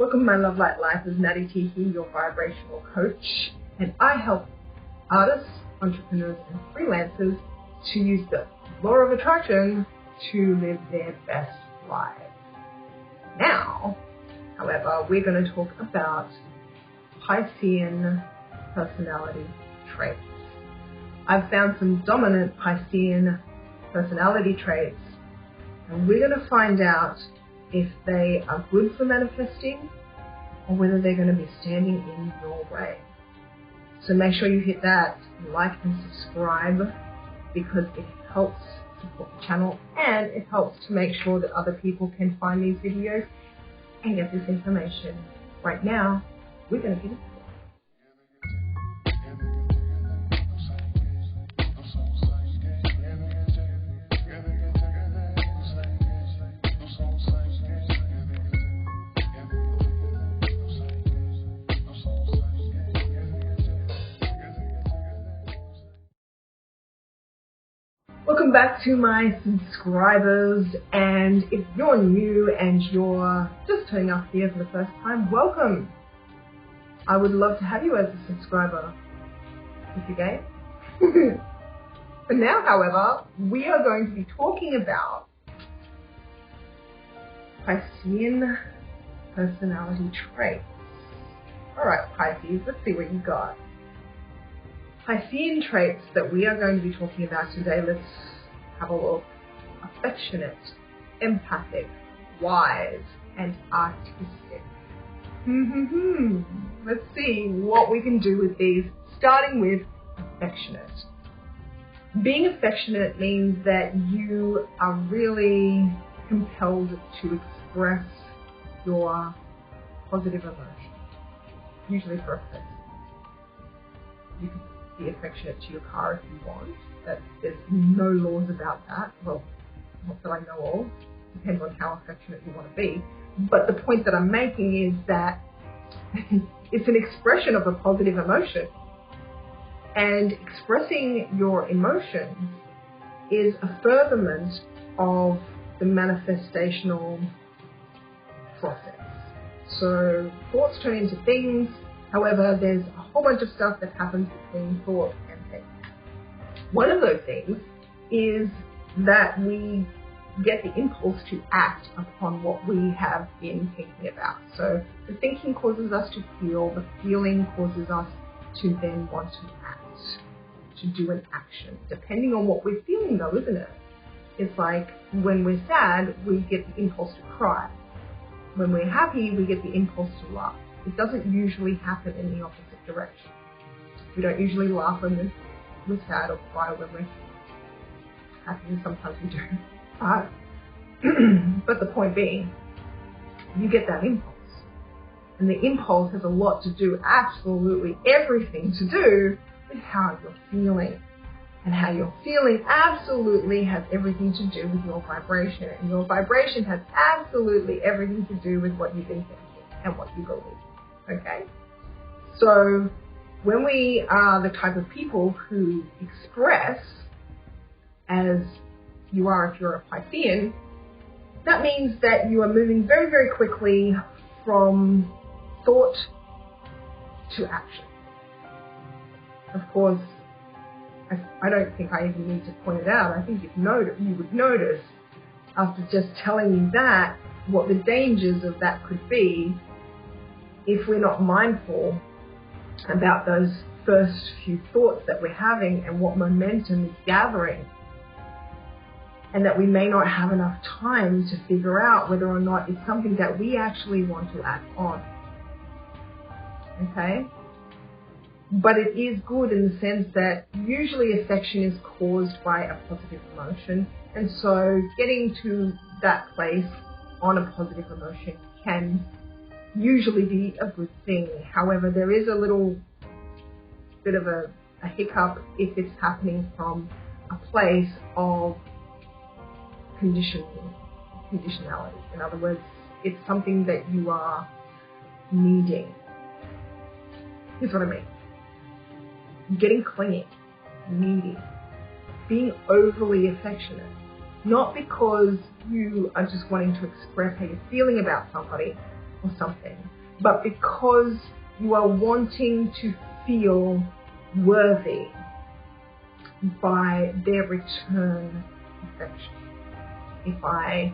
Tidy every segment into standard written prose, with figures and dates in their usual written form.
Welcome to my Love Light Life. This is Nattie Tee, your vibrational coach, and I help artists, entrepreneurs, and freelancers to use the law of attraction to live their best lives. Now, however, we're going to talk about Piscean personality traits. I've found some dominant Piscean personality traits, and we're going to find out if they are good for manifesting or whether they're going to be standing in your way. So make sure you hit that like and subscribe, because it helps support the channel and it helps to make sure that other people can find these videos and get this information. Right now, we're going to get it. Welcome back to my subscribers, and if you're new and you're just turning up here for the first time, welcome. I would love to have you as a subscriber if you're game. For now, however, we are going to be talking about Piscean personality traits. Alright, Pisces, let's see what you got. Piscean traits that we are going to be talking about today, let's have a look. Affectionate, empathic, wise, and artistic. Let's see what we can do with these, starting with affectionate. Being affectionate means that you are really compelled to express your positive emotion, usually for a person. You can be affectionate to your car if you want. There's no laws about that. Well, not that I know of. Depends on how affectionate you want to be. But the point that I'm making is that it's an expression of a positive emotion. And expressing your emotions is a furtherment of the manifestational process. So thoughts turn into things. However, there's a whole bunch of stuff that happens between thought and things. One of those things is that we get the impulse to act upon what we have been thinking about. So the thinking causes us to feel, the feeling causes us to then want to act, to do an action, depending on what we're feeling though, isn't it? It's like when we're sad, we get the impulse to cry. When we're happy, we get the impulse to laugh. It doesn't usually happen in the opposite direction. We don't usually laugh when we're sad or cry when we're happy. Sometimes we do. But the point being, you get that impulse. And the impulse has a lot to do, absolutely everything to do with how you're feeling. And how you're feeling absolutely has everything to do with your vibration. And your vibration has absolutely everything to do with what you've been thinking and what you believe. Okay? So when we are the type of people who express, as you are if you're a Piscean, that means that you are moving very, very quickly from thought to action. Of course, I don't think I even need to point it out. I think you would notice after just telling you that what the dangers of that could be if we're not mindful about those first few thoughts that we're having and what momentum is gathering, and that we may not have enough time to figure out whether or not it's something that we actually want to act on. Okay? But it is good in the sense that usually affection is caused by a positive emotion, and so getting to that place on a positive emotion can usually be a good thing. However, there is a little bit of a hiccup if it's happening from a place of conditionality. In other words, it's something that you are needing. Here's what I mean. Getting clingy, needy, being overly affectionate, not because you are just wanting to express how you're feeling about somebody or something, but because you are wanting to feel worthy by their return affection. If I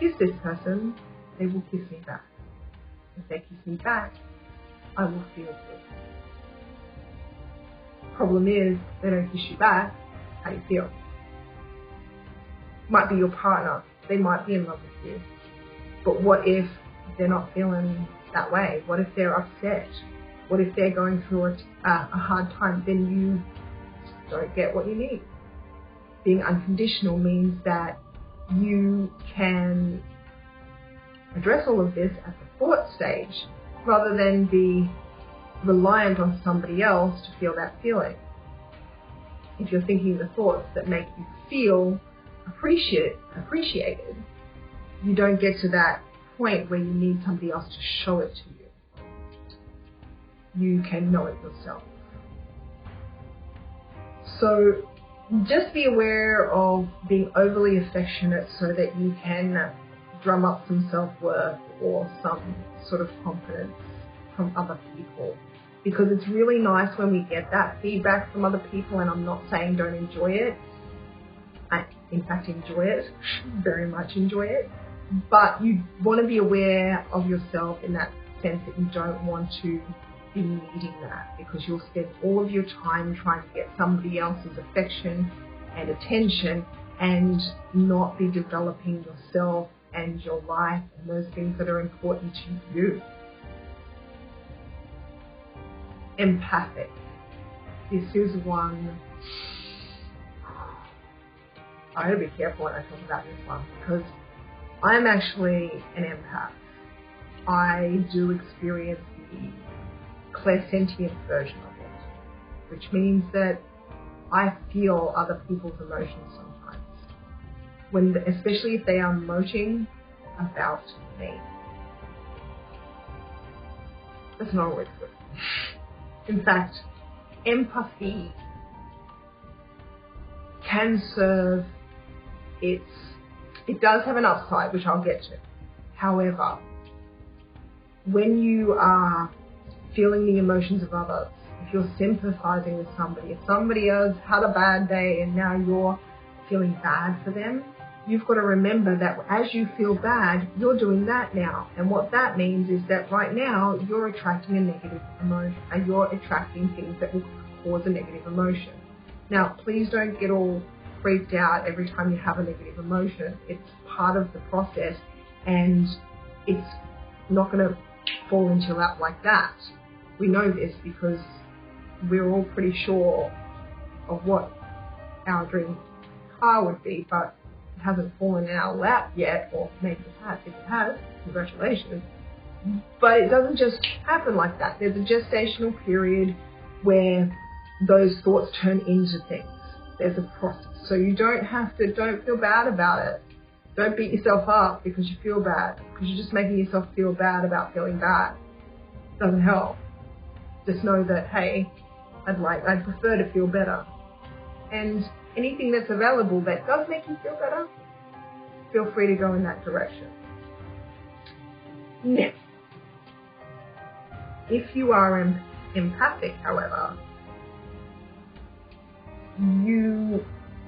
kiss this person, they will kiss me back. If they kiss me back, I will feel good. Problem is, they don't kiss you back, how do you feel? Might be your partner, they might be in love with you. But what if they're not feeling that way? What if they're upset? What if they're going through a hard time? Then you don't get what you need. Being unconditional means that you can address all of this at the thought stage rather than be reliant on somebody else to feel that feeling. If you're thinking the thoughts that make you feel appreciated, you don't get to that point where you need somebody else to show it to you. You can know it yourself. So just be aware of being overly affectionate so that you can drum up some self-worth or some sort of confidence from other people. Because it's really nice when we get that feedback from other people, and I'm not saying don't enjoy it. I, in fact, enjoy it, very much enjoy it. But you want to be aware of yourself in that sense that you don't want to be needing that, because you'll spend all of your time trying to get somebody else's affection and attention and not be developing yourself and your life and those things that are important to you. Empathic. This is one, I gotta be careful when I talk about this one, because I'm actually an empath. I do experience the clairsentient version of it, which means that I feel other people's emotions sometimes, especially if they are emoting about me. That's not always good. In fact, empathy can serve it does have an upside, which I'll get to. However, when you are feeling the emotions of others, if you're sympathizing with somebody, if somebody else had a bad day and now you're feeling bad for them, you've got to remember that as you feel bad, you're doing that now. And what that means is that right now you're attracting a negative emotion, and you're attracting things that will cause a negative emotion. Now, please don't get all freaked out every time you have a negative emotion. It's part of the process, and it's not going to fall into your lap like that. We know this because we're all pretty sure of what our dream car would be, but it hasn't fallen in our lap yet, or maybe it has. If it has, congratulations. But it doesn't just happen like that. There's a gestational period where those thoughts turn into things. There's a process. So you don't feel bad about it. Don't beat yourself up because you feel bad, because you're just making yourself feel bad about feeling bad. It doesn't help. Just know that, hey, I'd prefer to feel better. And anything that's available that does make you feel better, feel free to go in that direction. Next, if you are empathic, however, you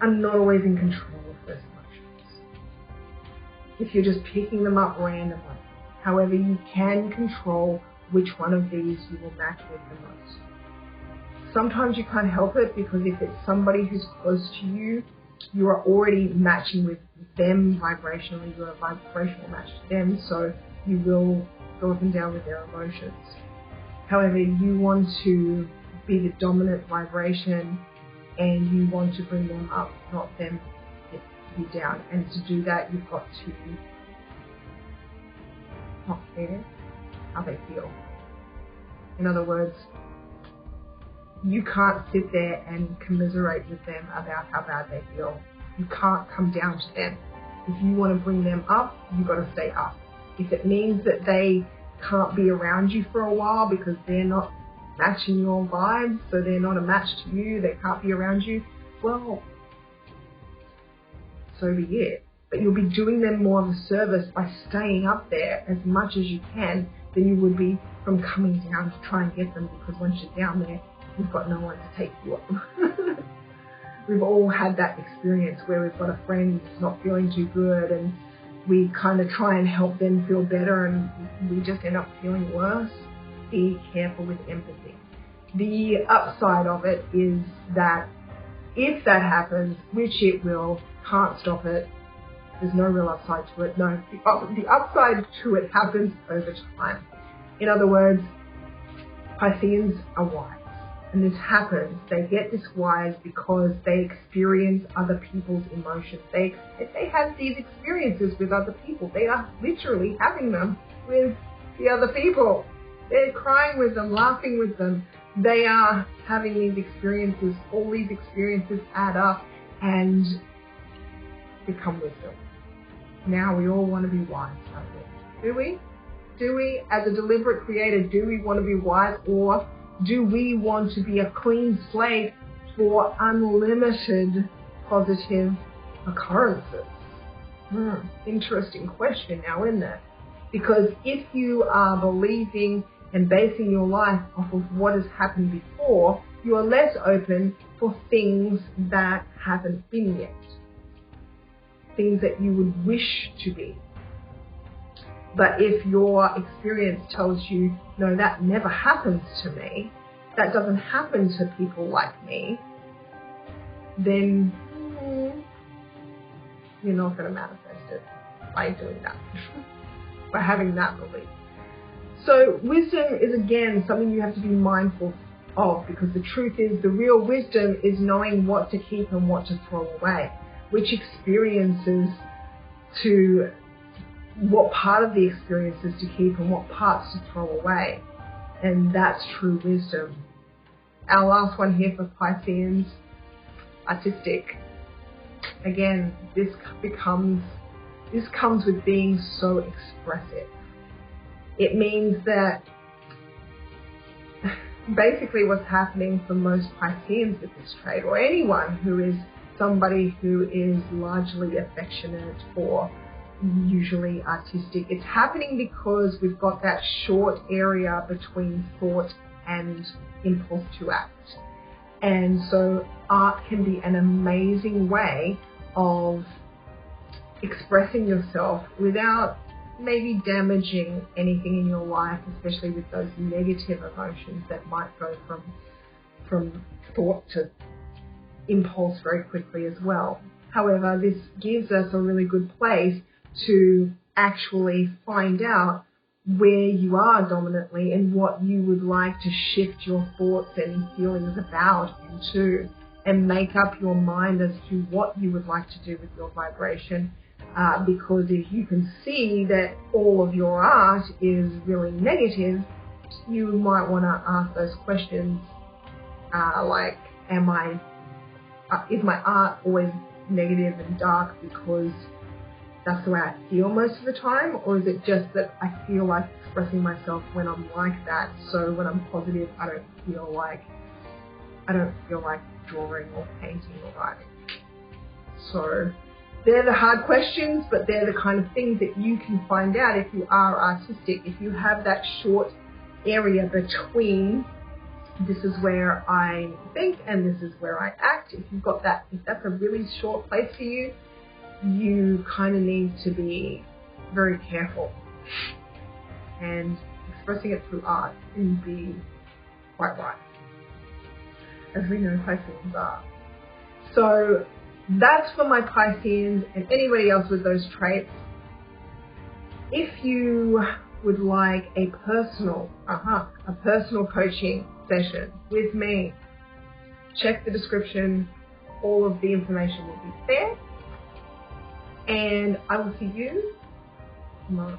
are not always in control of those emotions. If you're just picking them up randomly. However, you can control which one of these you will match with the most. Sometimes you can't help it, because if it's somebody who's close to you, you are already matching with them vibrationally. You're a vibrational match to them, so you will go up and down with their emotions. However, you want to be the dominant vibration, and you want to bring them up, not them get you down. And to do that, you've got to not care how they feel. In other words, you can't sit there and commiserate with them about how bad they feel. You can't come down to them. If you want to bring them up, you've got to stay up. If it means that they can't be around you for a while because they're not matching your vibes, so they're not a match to you, they can't be around you, well, so be it. But you'll be doing them more of a service by staying up there as much as you can than you would be from coming down to try and get them, because once you're down there, you've got no one to take you up. We've all had that experience where we've got a friend who's not feeling too good and we kind of try and help them feel better and we just end up feeling worse. Be careful with empathy. The upside of it is that if that happens, which it will, can't stop it, there's no real upside to it. No, the upside to it happens over time. In other words, Pisceans are wise. And this happens, they get this wise because they experience other people's emotions. They have these experiences with other people. They are literally having them with the other people. They're crying with them, laughing with them. They are having these experiences. All these experiences add up and become wisdom. Now we all want to be wise, don't we? Do we? Do we, as a deliberate creator, do we want to be wise, or do we want to be a clean slate for unlimited positive occurrences? Interesting question now, isn't it? Because if you are believing and basing your life off of what has happened before, you are less open for things that haven't been yet. Things that you would wish to be. But if your experience tells you, no, that never happens to me, that doesn't happen to people like me, then you're not going to manifest it by doing that, by having that belief. So wisdom is, again, something you have to be mindful of, because the truth is, the real wisdom is knowing what to keep and what to throw away, which experiences to, what part of the experiences to keep and what parts to throw away. And that's true wisdom. Our last one here for Pisceans, artistic. Again, this comes with being so expressive. It means that basically what's happening for most Pisceans with this trait, or anyone who is somebody who is largely affectionate or usually artistic, it's happening because we've got that short area between thought and impulse to act. And so art can be an amazing way of expressing yourself without maybe damaging anything in your life, especially with those negative emotions that might go from thought to impulse very quickly as well. However, this gives us a really good place to actually find out where you are dominantly and what you would like to shift your thoughts and feelings about into, and make up your mind as to what you would like to do with your vibration. Because if you can see that all of your art is really negative, you might want to ask those questions like, is my art always negative and dark because that's the way I feel most of the time, or is it just that I feel like expressing myself when I'm like that, so when I'm positive I don't feel like drawing or painting or writing? So they're the hard questions, but they're the kind of things that you can find out if you are artistic. If you have that short area between this is where I think and this is where I act, if you've got that, if that's a really short place for you, you kind of need to be very careful. And expressing it through art can be quite right, as we know Pisceans are. So that's for my Pisceans and anybody else with those traits. If you would like a personal coaching session with me, check the description. All of the information will be there. And I will see you tomorrow.